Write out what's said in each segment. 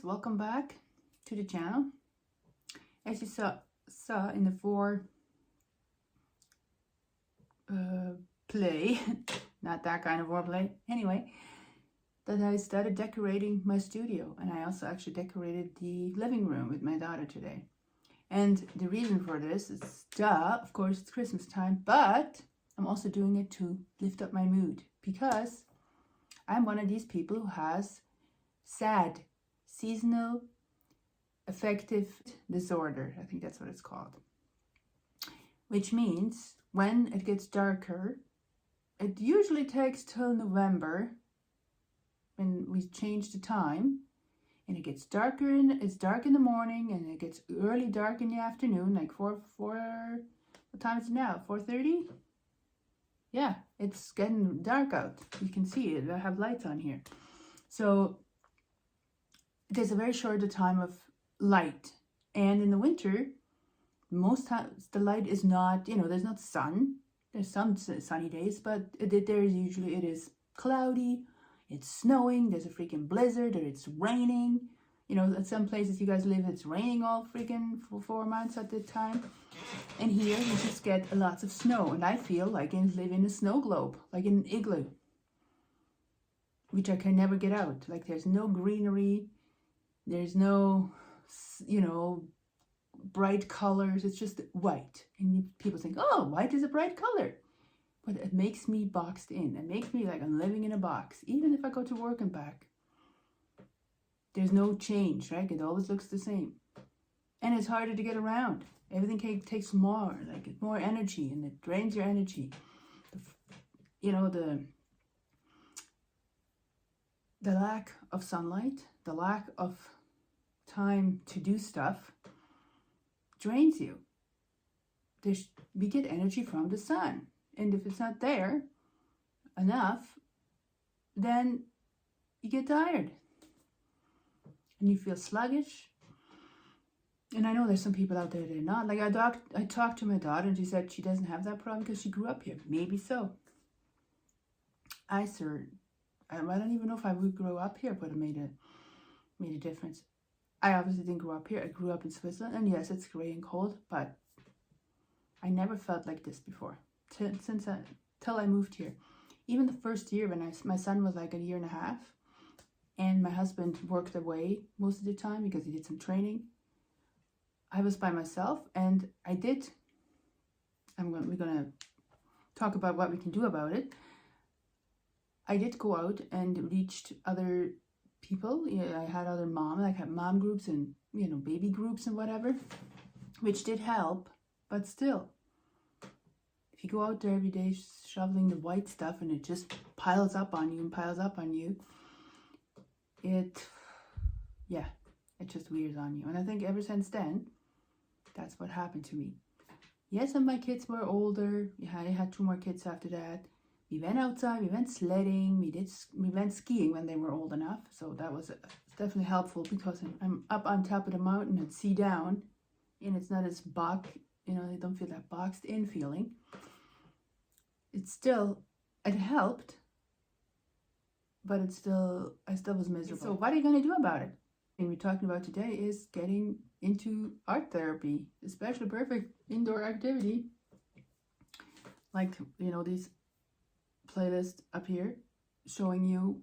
welcome back to the channel. As you saw in the foreplay, not that kind of foreplay, anyway, that I started decorating my studio, and I also actually decorated the living room with my daughter today. And the reason for this is, of course, it's Christmas time, but I'm also doing it to lift up my mood, because I'm one of these people who has SAD, seasonal affective disorder. I think that's what it's called. Which means when it gets darker, it usually takes till November when we change the time, and it gets darker, and it's dark in the morning, and it gets early dark in the afternoon, like what time is it now? 4:30? Yeah, it's getting dark out. You can see it. I have lights on here. So there's a very short time of light. And in the winter, most times the light is not, there's not sun. There's some sunny days, but it is cloudy, it's snowing, there's a freaking blizzard, or it's raining. At some places you guys live, it's raining all freaking for 4 months at the time. And here you just get lots of snow. And I feel like I live in a snow globe, like in an igloo, which I can never get out. Like there's no greenery, there's no, bright colors. It's just white. And people think, oh, white is a bright color. But it makes me boxed in. It makes me like I'm living in a box. Even if I go to work and back, there's no change, right? It always looks the same. And it's harder to get around. Everything takes more energy, and it drains your energy. The lack of sunlight, the lack of time to do stuff drains you. We get energy from the sun. And if it's not there enough, then you get tired. And you feel sluggish. And I know there's some people out there that are not. Like I talked to my daughter, and she said she doesn't have that problem because she grew up here. Maybe so. I don't even know if I would grow up here, but it made a difference. I obviously didn't grow up here. I grew up in Switzerland, and yes, it's gray and cold, but I never felt like this before till I moved here. Even the first year when my son was like a year and a half, and my husband worked away most of the time because he did some training, I was by myself, and we're gonna talk about what we can do about it. I did go out and reached other people. I had other mom groups and baby groups and whatever, which did help. But still, if you go out there every day shoveling the white stuff and it just piles up on you, it just wears on you. And I think ever since then, that's what happened to me. Yes, and my kids were older. I had 2 more kids after that. We went outside, we went sledding, we went skiing when they were old enough. So that was definitely helpful, because I'm up on top of the mountain and see down, and it's not as they don't feel that boxed in feeling. It helped, but I still was miserable. So what are you going to do about it? And we're talking about today is getting into art therapy, especially perfect indoor activity. Like, these playlist up here showing you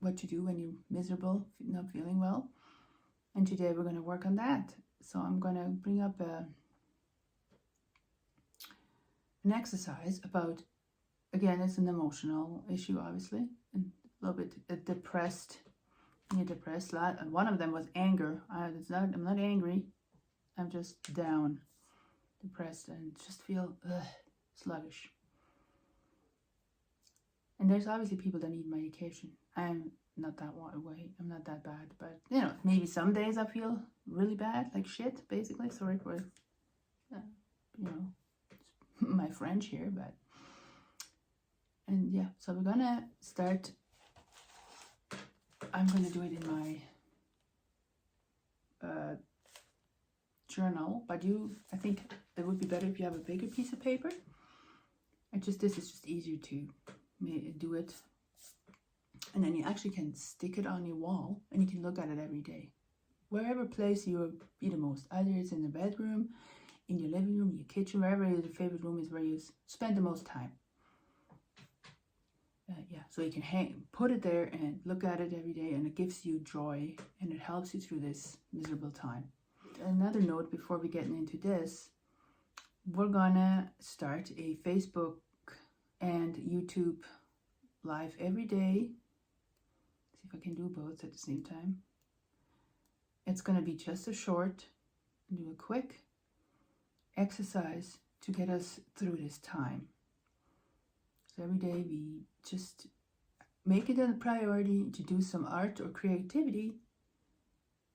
what to do when you're miserable, not feeling well. And today we're going to work on that. So I'm going to bring up an exercise about, again, it's an emotional issue, obviously, and a little bit depressed. You're depressed. And one of them was anger. I'm not angry. I'm just down, depressed, and just feel sluggish. And there's obviously people that need medication. I'm not that way. I'm not that bad. But, maybe some days I feel really bad, like shit, basically. Sorry for, my French here. But, and yeah, so we're going to start. I'm going to do it in my journal. But I think it would be better if you have a bigger piece of paper. This is just easier to do it, and then you actually can stick it on your wall, and you can look at it every day. wherever place you be the most. Either it's in the bedroom, in your living room, your kitchen, wherever your favorite room is where you spend the most time. Yeah, so you can put it there and look at it every day, and it gives you joy and it helps you through this miserable time. Another note before we get into this, we're gonna start a Facebook and YouTube live every day. See if I can do both at the same time. It's gonna be just a short, do a quick exercise to get us through this time. So every day we just make it a priority to do some art or creativity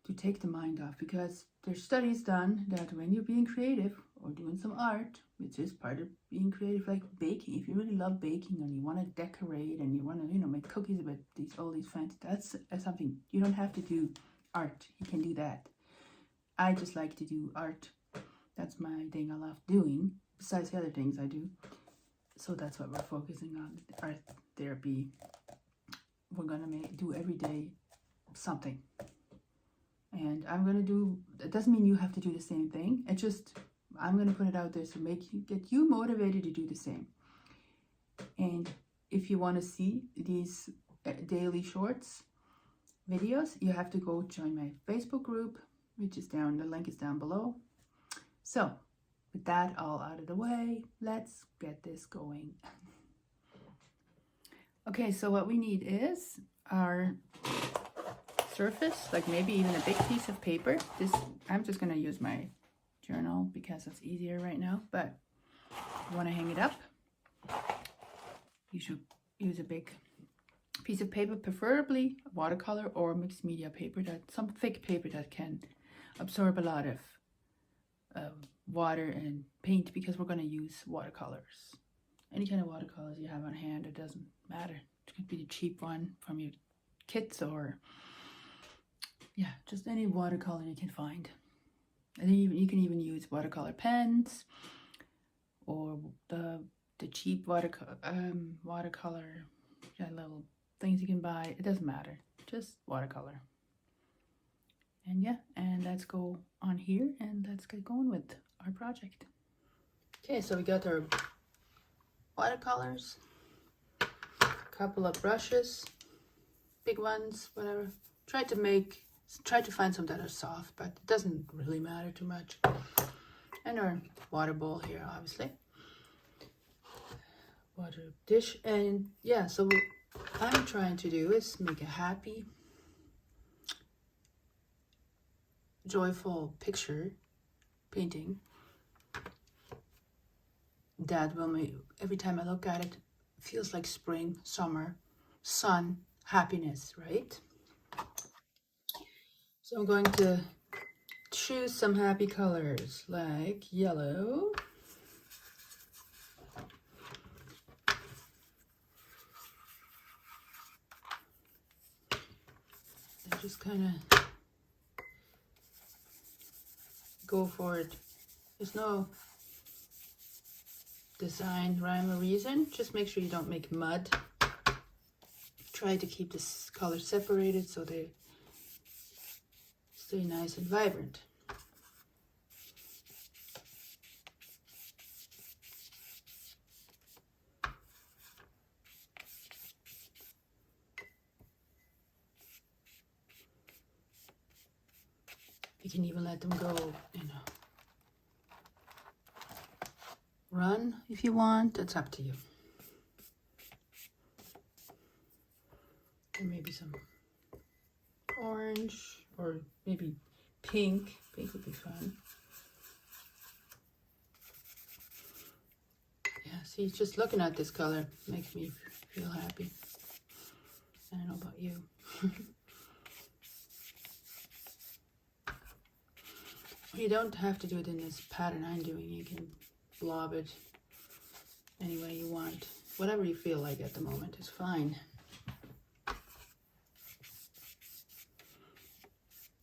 to take the mind off, because there's studies done that when you're being creative or doing some art, which is part of being creative, like baking, if you really love baking and you want to decorate and you want to, make cookies with all these fancy, that's something you don't have to do art. You can do that. I just like to do art. That's my thing I love doing, besides the other things I do. So that's what we're focusing on, art therapy. We're gonna do every day something. And I'm gonna do, it doesn't mean you have to do the same thing. It's just, I'm gonna put it out there to get you motivated to do the same. And if you wanna see these daily shorts videos, you have to go join my Facebook group, which is down, the link is down below. So with that all out of the way, let's get this going. Okay, so what we need is our surface, like maybe even a big piece of paper. I'm just gonna use my journal because it's easier right now, but if you want to hang it up, you should use a big piece of paper, preferably watercolor or mixed media paper, some thick paper that can absorb a lot of water and paint, because we're going to use watercolors. Any kind of watercolors you have on hand, it doesn't matter. It could be the cheap one from your kits, or yeah, just any watercolor you can find. And you can even use watercolor pens or the cheap watercolor little things you can buy. It doesn't matter, just watercolor. And yeah, and let's go on here and let's get going with our project. Okay, so we got our watercolors, a couple of brushes, big ones, whatever. Try to find some that are soft, but it doesn't really matter too much. And our water bowl here, obviously. Water dish. And yeah, so what I'm trying to do is make a happy, joyful picture painting that will make, every time I look at it, feels like spring, summer, sun, happiness, right? So I'm going to choose some happy colors like yellow, and just kind of go for it. There's no design, rhyme, or reason. Just make sure you don't make mud. Try to keep this color separated so they stay nice and vibrant. You can even let them go, run if you want. It's up to you. And maybe some orange or maybe pink. Pink would be fun. Yeah, see, just looking at this color makes me feel happy. I don't know about you. You don't have to do it in this pattern I'm doing. You can blob it any way you want. Whatever you feel like at the moment is fine.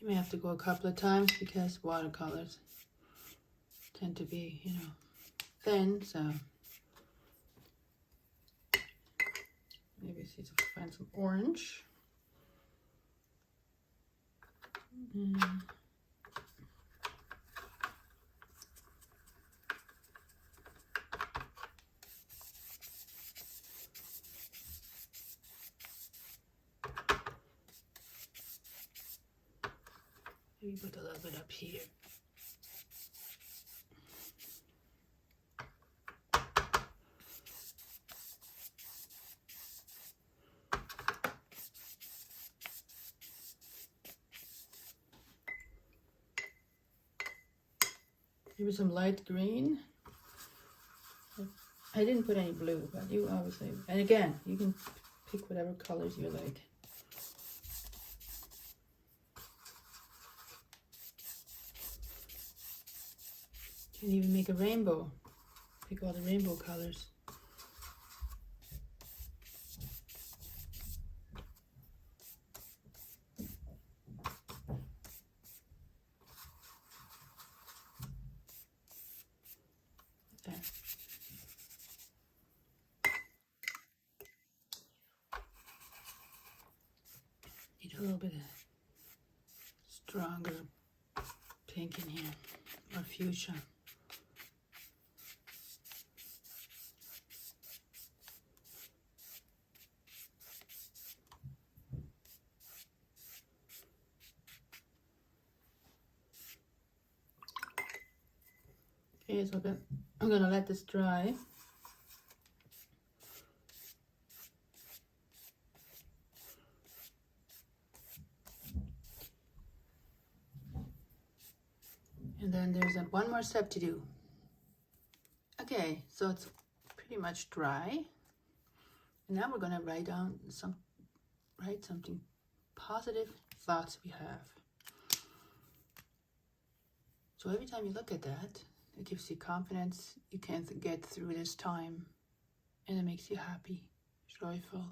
You may have to go a couple of times because watercolors tend to be, thin, so maybe see if I find some orange. Maybe put a little bit up here. Maybe some light green. I didn't put any blue, but you obviously, and again, you can pick whatever colors you like. You can even make a rainbow. Pick all the rainbow colors. There. Need a little bit of stronger pink in here, or fuchsia. Okay, so I'm gonna let this dry. And then there's one more step to do. Okay, so it's pretty much dry. And now we're gonna write something positive thoughts we have. So every time you look at that, it gives you confidence you can get through this time, and it makes you happy, joyful,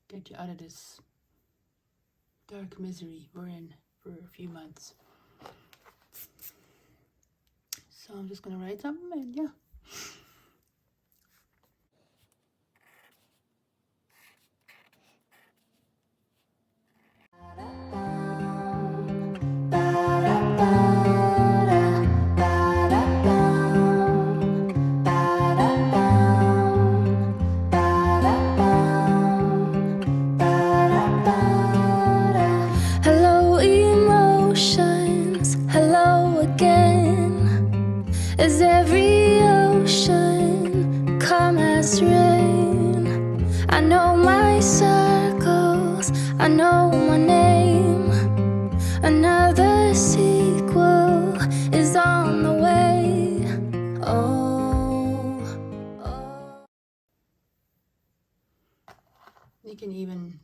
get you out of this dark misery we're in for a few months. So I'm just gonna write something, and yeah. Hello emotions, hello again. As every ocean come as rain, I know my circles, I know my name. Another sequel is on the way. Oh, oh. You can even,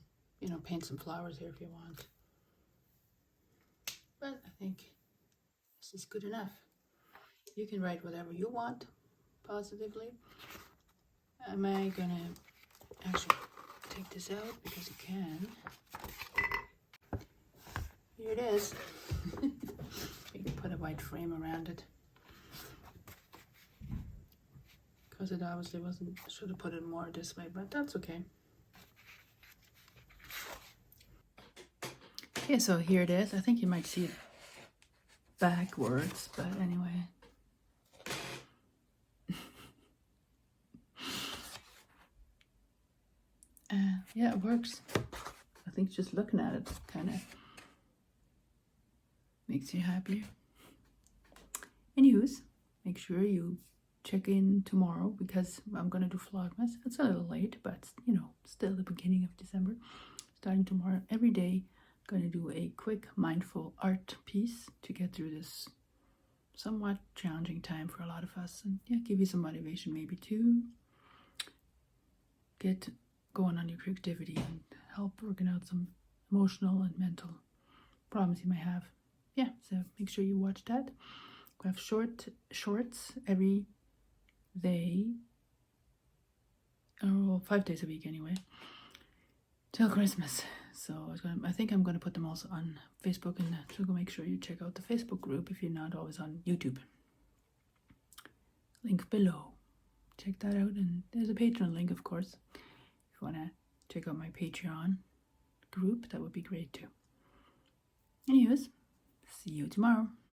paint some flowers here if you want. But I think this is good enough. You can write whatever you want positively. Am I gonna actually take this out because you can? Here it is. You can put a white frame around it. Because it obviously wasn't, should have put it more this way, but that's okay. Okay, so here it is. I think you might see it backwards, but anyway. Yeah, it works. I think just looking at it kind of makes you happier. Anywho's, make sure you check in tomorrow because I'm going to do Vlogmas. It's a little late, but still the beginning of December. Starting tomorrow, every day, I'm going to do a quick mindful art piece to get through this somewhat challenging time for a lot of us, and yeah, give you some motivation maybe to get going on your creativity and help working out some emotional and mental problems you might have. Yeah, so make sure you watch that. We have shorts every day, or 5 days a week anyway, till Christmas. So I think I'm going to put them also on Facebook, and so go make sure you check out the Facebook group if you're not always on YouTube. Link below. Check that out, and there's a Patreon link, of course. If you want to check out my Patreon group, that would be great too. Anyways, see you tomorrow.